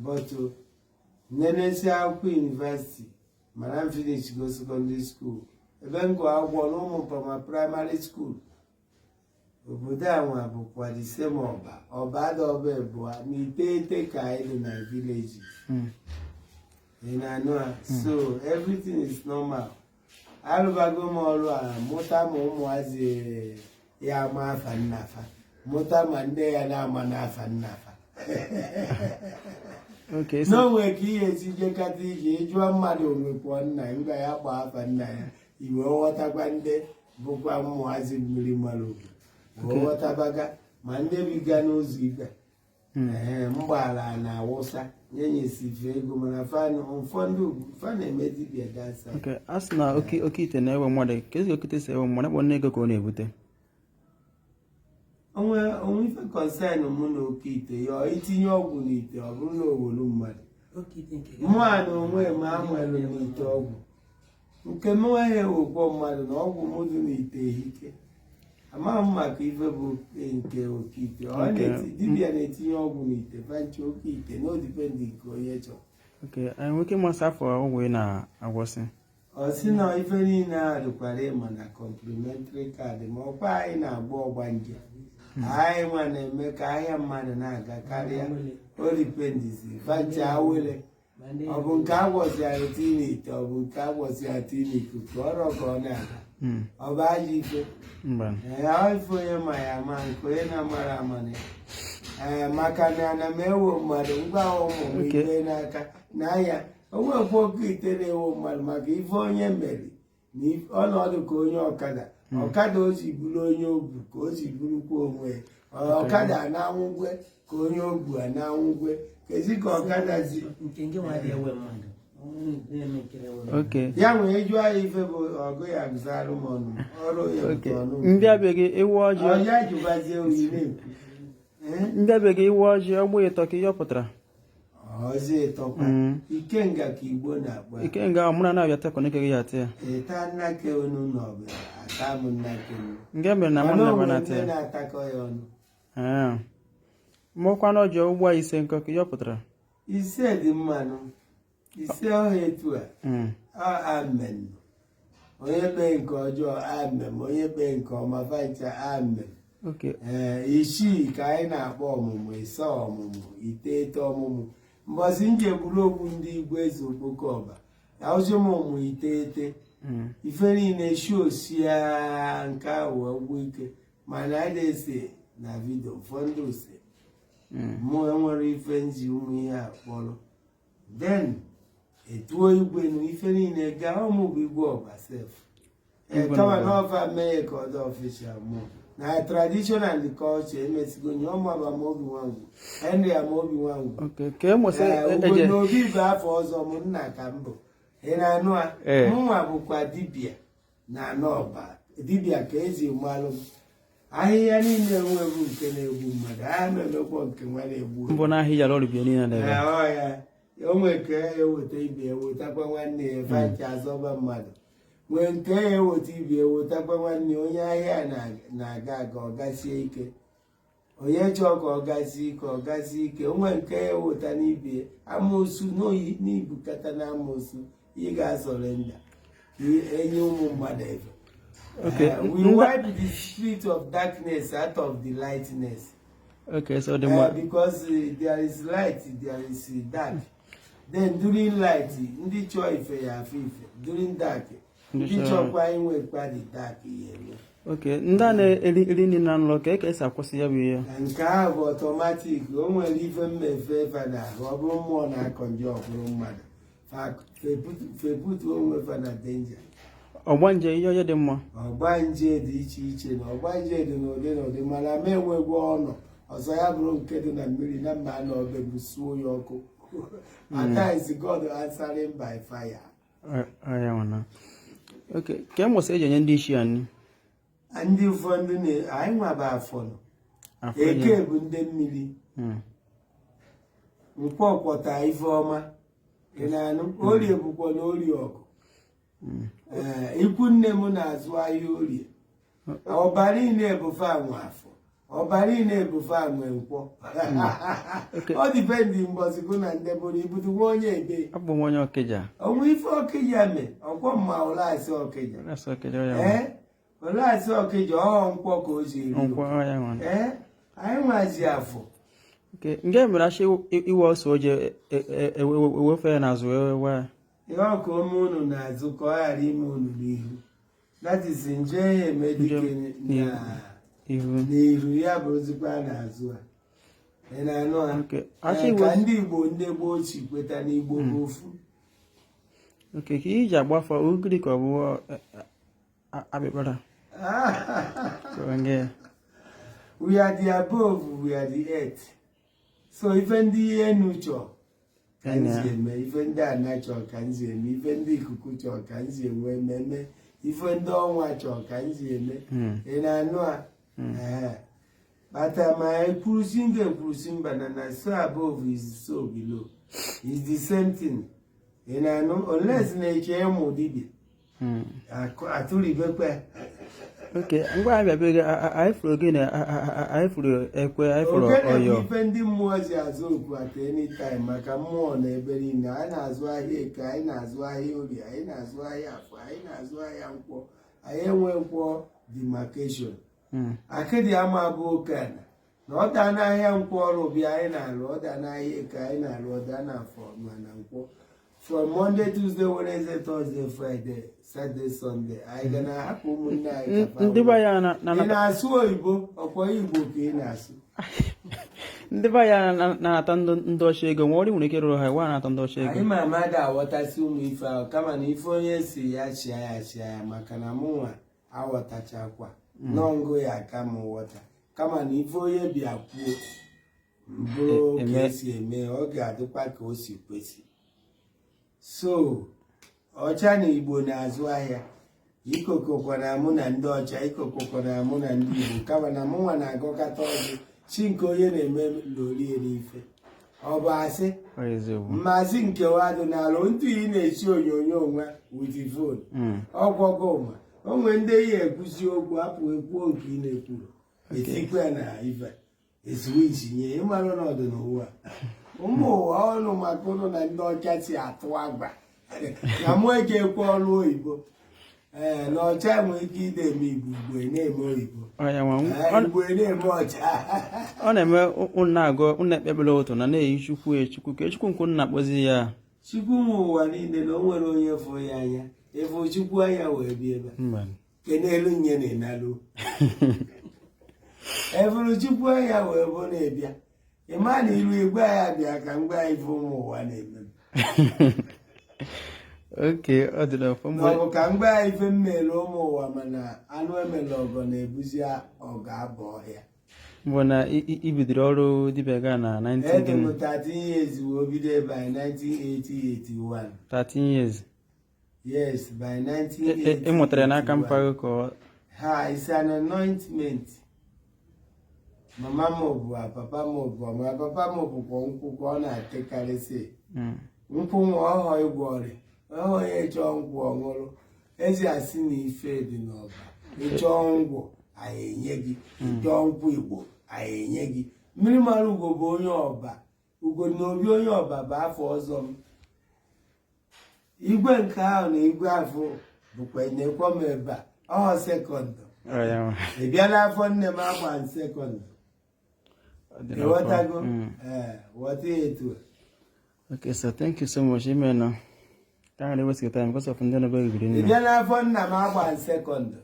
but Nenesi Akwa University, Madam finish go secondary school. Even go out one from my primary school. Obodo wa bụkwa the same ọba dobe bụ n'Iteghete ka anyị na village. So everything is normal. Alụbago m ọrụ a mụta ma ụmụazị ya ama afa nnafa mụta ma nne ya na-ama n'afa nnafa. Okay, so n'onwe ka ihe esije kata ije ịjụọ mmadụ onwekwa nna ngwa ya gba afa nna ya iwe ghọtakwa ndị bụkwa ụmụazị mmiri mara obodo ghọtabaga ma ndị biga n'ụzọ ibe mgbaala na awụsa nyenyesife ego mana ụfọdụ fa na-eme dibịa dansa. okay, asị na okeite na-ewe mmadụ ka ezi okeite si ewe mmadụ bụ nne ego ka ọ na-ebute onwe ife kọnsern mụ na okeite ya itinye ọgwụ n'ite ọ bụrụ na owelu mmadụ mụa na onwe m anwelu n'ite ọgwụ nke m nweghị ewekwo mmadụ na ọgwụ m dị n'ite ehike amaghị m maka ife bụ nke okeite dibịa na-etinye ọgwụ n'ite vanchi okeite na odipendị nke onye chọrọ. Okay, anyị nwoke masị afọ ọgwụ ị na-agwọsị ọ sị na ife niile a dịkwara ịma na complimentary card ma ọkwa anyị na-agba ọgbanje anyị nwa na-eme ka ahịa mmadụ na-aga karịa olipendizi vanchi awele ọ bụ nke agwọziara tinite ọ bụ nke agwọziara tinikuku ọrụ ka ọ na-aga ọ bụ ajọ ife ife onye ma ya ama nke onye na-amara amana maka na ana m ewo mmadụ ngwa ụmụ m ikpe n'aka n'anya onwekwa okeite na-ewo mmadụ maka ife onye mere ọnọdụ ka onye ọkada o ji bụrụ onye ogbu ka o ji bụrụkwa onwe ọkada na-anwụgwe ka onye ogbu a na-anwụgwe kezi ka ọkada zi ya nwere jụọ ya ife bụ ọgụ ya gụzarụ m ọnụ ọrụ ya ọnụ ndị abịaghị iwu ọjị ọya jụbazie oyi na-ekwu ndị abịaghị iwu ọjị ọgbụ ịtọ ka ihe ọ pụtara ọzọ ịtọkwa ikenga ka Igbo na-akpọ ikenga ọmụna na-abịa tekọ n'ike gị ya ata ya ịta nnake onu n'ọbịa ata m nnake nke mere na mụ na na-ata ya na-atakọ ya ọnụ mụkwa n'ọjị ugbo a ise nkọ ka ihe ọ pụtara ise dị mmanụ ise ọha etu a amen onye kpee nke ọjọọ amen onye kpee nke ọma vancha amen. Isii ka anyị na-akpọ ọmụmụ ise ọmụmụ iteghete ọmụmụ mbọsị njeburu okwu ndị Igbo eze okpoko ọba yaụzi m ụmụ iteghete ife niile shiosia nke ahụ ọgwụ ike mana a na-ese na vidio ụfọdụ ose mụ enwere ife nji ụmụ ihe a kpọrọ den etuo igwe na ife niile gaa ụmụ bụ Igbo ọba sef kama na ọfa mee ka ọdọ ọfishal mụ na traditional culture emesigo nye ọmụaba Amaobi Nwangwu Henry Amaobi Nwangwu ugbo n'obi bụ afọ ọzọ m nna ka mbụ ị na-anụ a mụnwa bụkwa dibịa na anọba dibịa ka ezi mmalụ m ahịhịa niile enweghị nke na-egbu mmadụ ahịa memekwa nke nwa na-egbu mbụ na ahịhịa ọrịbịa niile ya o nwere ka eweta ibe ewetakwa nwanne ya vanchi azọba mmadụ nwee nke ya eweta ibe ewetakwa nwanne onye ahịa na-aga aga ọgasie ike onye chọọ ka ọgasie ike onwe nke ya eweta n'ibe amoosu n'oyi n'ibukata na amoosu ị ga-asọrenda enye ụmụ mmadụ ebe. We wipe the spirit of darkness out of the lightness. So because there is light, there is dark. Then during light, ndị chọọ ife ya afọ ife. During dark, ndị chọọkwa inwekwa the dark ihe. Ndị a na-eri nri na nlọ ka esi akwụsị ya bụ ihe. Nke ahụ bụ ọtọmatik. O nwere ife mmefe efe n'ahụ. Ọ bụrụ mmụọ na-akọ nje ọ bụrụ mmadụ. Feputu onwe fa na danger. Ọgbanje ihe onye dị mma. Ọgbanje dị iche iche na ọgbanje dị n'ụdị mana ma enwegwu ọnụ ọzọ ya bụrụ nke dị na mmiri na mma na ọbẹ busuo ya ọkụ. At times God answering by fire. Ka emụsị eji enye ndị isi anyị. Ndị ụfọdụ anyị nwaba afọ nọ. Eke bụ ndị mmiri. Nkwọ ọkwọta ife ọma. Ị na-anụ orie bụkwa na orie ọgụ. Ikwu nne m na-azụ ahịa orie ọbara niile bụ fa nwe afọ ọbara na-ebufe anwe nkwọ ọ dịpendi mbọsị gụ na ndebụrụ ibudu nwa onye ebe abụ m onye Ọkịja onwe ife Ọkịja me ọkwọ mma ụlọasị Ọkịja ụlọasị Ọkịja ọ nkwọ ka o ji eri anyị nwazi afọ nke mere achị iwe ọsọ oje ewefe ya n'azụ ewe ihe ọka ome unu n'azụ ka ọ ghara ime unu n'ihu that is nje ya eme dike n'ihu ya bụrụzikwa n'azụ a ị na-anụ ha ka ndị Igbo ndị gboo chi kweta n'Igbo bụ ofu ka iji agbafa ogiri ka ọ bụ akpịkpara we are the above, we are the earth. So ife ndị enu chọọ ka nzi eme, ife ndị ana chọọ ka nzi eme, ife ndị ikuku chọọ ka nzi enwe mmemme, ife ndị ọnwa chọọ ka nzi eme. Ị na-anụ a? But ma ekwurusi nga ekwurusi mba na so above is so below. It's the same thing. Ị na-anụ? Unless na-eche ịmụ dibịa. Atụribekwe. Ngwa abịa bịa anyị furu gị na anyị furu ekwe anyị furu ọyọ ife ndị mmụọ ji azụ okwu at any time maka mmụọ na ebe niile anyị na-azụ ahịa eke anyị na-azụ ahịa orie anyị na-azụ ahịa afọ anyị na-azụ ahịa nkwọ anyị enwe nkwọ demarcation akịdị ama bụ oke ala na ọ daa n'ahịa nkwọ ọrụ bịa anyị na-alụ ọ daa n'ahịa eke anyị na-alụ ọ daa n'afọ mana nkwọ from Monday, Tuesday, Wednesday, Thursday, Friday, Saturday, Sunday. I gonna happen ụmụnne anyị ndị be ya ị na-asụ oyibo ọkwa Igbo ka ị na-asụ ndị be ya na-ata ndị ọcha ego nwa ọrị nwere ike rụrụ ha ịwa na-ata ndị ọcha ego anyị ma mmadụ aghọtasị ụmụ ife ahụ kama na ife onye si ya chịa ya maka na mụnwa aghọtachakwa n'ọngụ ya aka m ghọta kama na ife onye bịa kwuo mbụrụ ka esi eme ọ ga-adịkwa ka o si kwesị. So ọcha na Igbo na-azụ ahịa ikokokwana mụ na ndị ọcha ikokokwana mụ na ndị Igbo kama na mụnwa na-agụkọta ọzọ chi nke onye na-eme lorie n'ife ọ bụ asị mmasị nke wadụ n'ala ntụ ị na-echi onyonyo nwa with phone ọgwọgọ ụma o nwere ndị ihe ekwuzi okwu apụ ekwuo nke ị na-ekwuru etikwe na ife eswichi nye ịmarụ n'ọdụ n'ụwa ụmụ ụwa ọnụ maka ụlọ na ndị ọcha si atụ agba na mụ eke ekwe ọrụ oyibo na ọcha nwere ike ide eme Igbo na-eme oyibo Igbo na-eme ọcha ọ na-eme ụnụ ekpebere ụtụ na na-eyi chukwu ka chukwu nke ụnụ na-akpọzi ya chukwu nwe ụwa niile na o nwere onye fụ ya anya efu chukwu anya wee bịa ebe ke n'elu nye na-enalụ efuru chukwu anya wee bụ na-ebịa ịma na ilu igwe ya bịa ka mgbe anyị fụ ụmụ ụwa na-eme ọ dị ọ bụ ka mgbe anyị fe mmere ụmụ ụwa mana anụ emere ọgọ na-ebuzi ọgọ abụ ọhịa bụ na ibidoro ọrụ dibịa gaa na 13 years wee bido by 1980-81 13 years yes by 1980 ị mụtara n'aka mpaghara ka ha is an anointment. Mama m bụ papa m bụ ma papa m bụkwa nkwụ ka ọ na-atekarịsị nkwụ nwa ọhọ ịgwọ ọrịa ọhọ ya chọọ nkwụ ọṅụrụ ezi asị na ife dị n'ọba ịchọọ ngwụ anyị enye gị ịchọọ nkwụ Igbo anyị enye gị mmiri mara ugo bụ onye ọba ugo na obi onye ọba bụ afọ ọzọ m igwe nke ahụ na igwe afọ bụkwa nyekwa m ebe a ọhọ sekọndụ ị bịala afọ nne m agba sekọndụ what it. Okay, so thank you so much. Amen. Can't waste your time because of the very green. Second,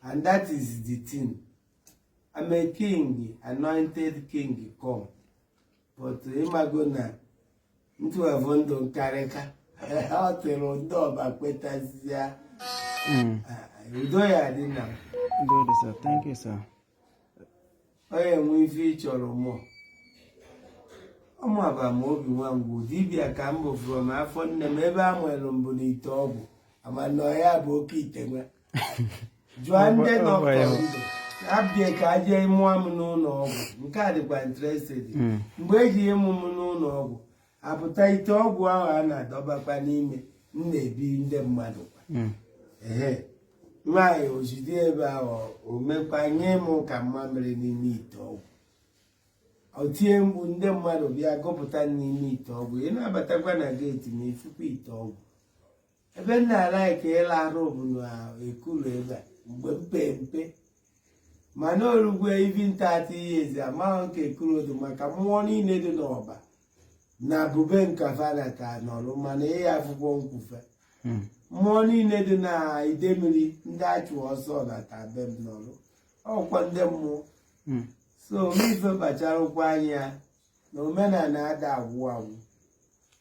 and that is the thing. I'm a king, anointed king come. But Imagona into a vondo kareka. How to rondo bakwetazia. You do ya dinner. Good, sir. Thank you, sir. Onye nwe ife ịchọrọ mụ ọmụaba ma obi nwa ngwu dibịa ka m bụ from afọ nne m ebe a nwere mbụ n'ite ọgwụ amana ya bụ oke ite nwa jụọ ndị dọkịta ndụ abịa ka a jee mụọ m n'ụlọ ọgwụ nke a dịkwa interested mgbe eji ịmụ m n'ụlọ ọgwụ apụta ite ọgwụ ahụ a na-adọbakwa n'ime m na-ebi ndị mmadụ kwa nwaanyị ojide ebe ahụ o mekwanye m ka mmamịrị n'ime ite ọgwụ o tie mkpu ndị mmadụ bịa gụpụta n'ime ite ọgwụ ị na-abatakwa na geeti ma ifukwa ite ọgwụ ebe nna ala ka ịla arụ bụ na ekuru ebe mgbe mpe mana orugwe ivi ntati years amaghị nke ekurodu maka mmụọ niile dị n'ọba na bube nkafa na ka nọrụ mana ịya akwụkwọ nkwufe mmụọ niile dị na idemmiri ndị achụ ọsọ na tabe m nọrụ ọkwa ndị mmụọ so ife kpacharụkwa anya na omenala ada agwụ agwụ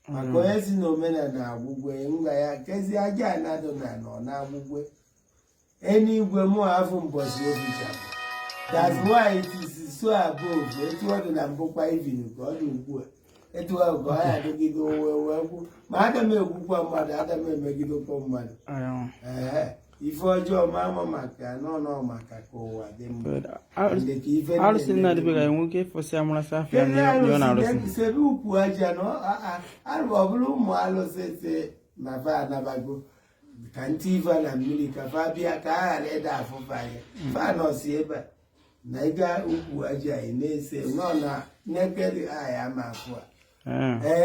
maka onye si na omenala agwụgwe ngwa ya kezi aja anadụ na nọ na agwụgwe enigwe mụ afọ mbọsi obichapụ. That's why it is so above. Etu ọ dị na mbụkwa ivin ka ọ dị ugbu a etu ahụ ka ọ ya adịgide owe ma ada m ekwukwa mmadụ ada m emegidekwa mmadụ ife ọjọọ ma ama maka n'ọnọ maka ka ụwa dị mma arụsị na-adịbeghị nwoke ịfọsị amụrasị afịa ọ na-arụsị sebe ukwu aja na arụ ọ bụrụ ụmụ alụsị si na fa anabago ka ntị ife na mmiri ka fa bịa ka a ghara ịda afụfa ya fa nọsi ebe a na ịga ukwu aja ị na-ese nọ na naked eye ama afụ a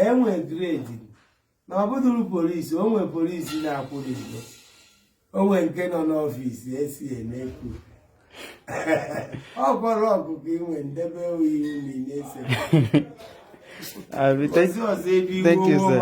enwe grade na ọ bụdụrụ polisi o nwe polisi na-akwụrụ igbo o nwe nke nọ n'ọfisi esi na-ekwu ọ kọrọ ọkụkọ inwe ndebe iwu na ị na-ese thank you, sir.